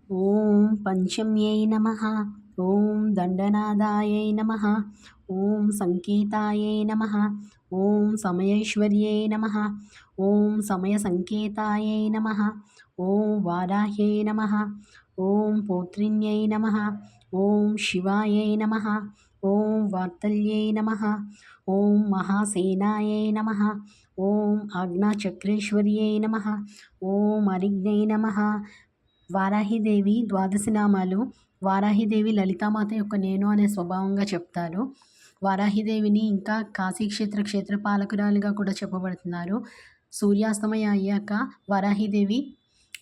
ఓం పంచమ్యై నమః. ఓం దండనాదాయై నమః. ఓం సంకేతాయై నమః. ఓం సమయేశ్వర్యై నమః. ఓం సమయ సంకేతాయై నమః. ఓం వారాహ్యై నమః. ఓం పౌత్రిణ్యై నమః. ఓం శివాయై నమః. ఓం వార్తల్యై నమః. ఓం మహాసేనాయై నమః. ఓం ఆజ్ఞాచక్రేశ్వర్యై నమః. ఓం అరిజ్ఞై నమః. వారాహిదేవి ద్వాదశి నామాలు. వారాహిదేవి లలితామాత యొక్క నేను అనే స్వభావంగా చెప్తారు. వారాహిదేవిని ఇంకా కాశీక్షేత్ర క్షేత్రపాలకురాలిగా కూడా చెప్పబడుతున్నారు. సూర్యాస్తమయం అయ్యాక వారాహిదేవి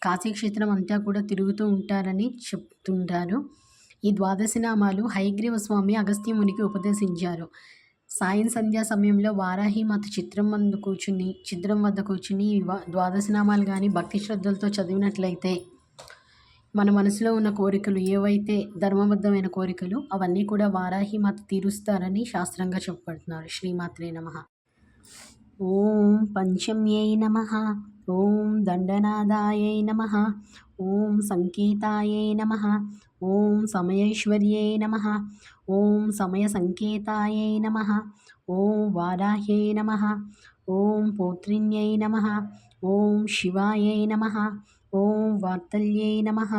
కాశీక్షేత్రం అంతా కూడా తిరుగుతూ ఉంటారని చెప్తుంటారు. ఈ ద్వాదశి నామాలు హయగ్రీవ స్వామి అగస్త్య మునికి ఉపదేశించారు. సాయం సంధ్యా సమయంలో వారాహి మాత చిత్రం వద్ద కూర్చుని ద్వాదశి నామాలు కానీ భక్తి శ్రద్ధలతో చదివినట్లయితే మన మనసులో ఉన్న కోరికలు ఏవైతే ధర్మబద్ధమైన కోరికలు అవన్నీ కూడా వారాహి మాత తీరుస్తారని శాస్త్రంగా చెప్పబడుతున్నారు. శ్రీమాత్రే నమః. ఓం పంచమ్యై నమః. ఓం దండనాదాయై నమః. ఓం సంకేతాయై నమః. ఓం సమయేశ్వర్యై నమః. ఓం సమయ సంకేతాయై నమః. ఓం వారాహ్యై నమః. ఓం పౌత్రిణ్యై నమః. ఓం శివాయై నమః. ఓం వార్తల్యై నమః.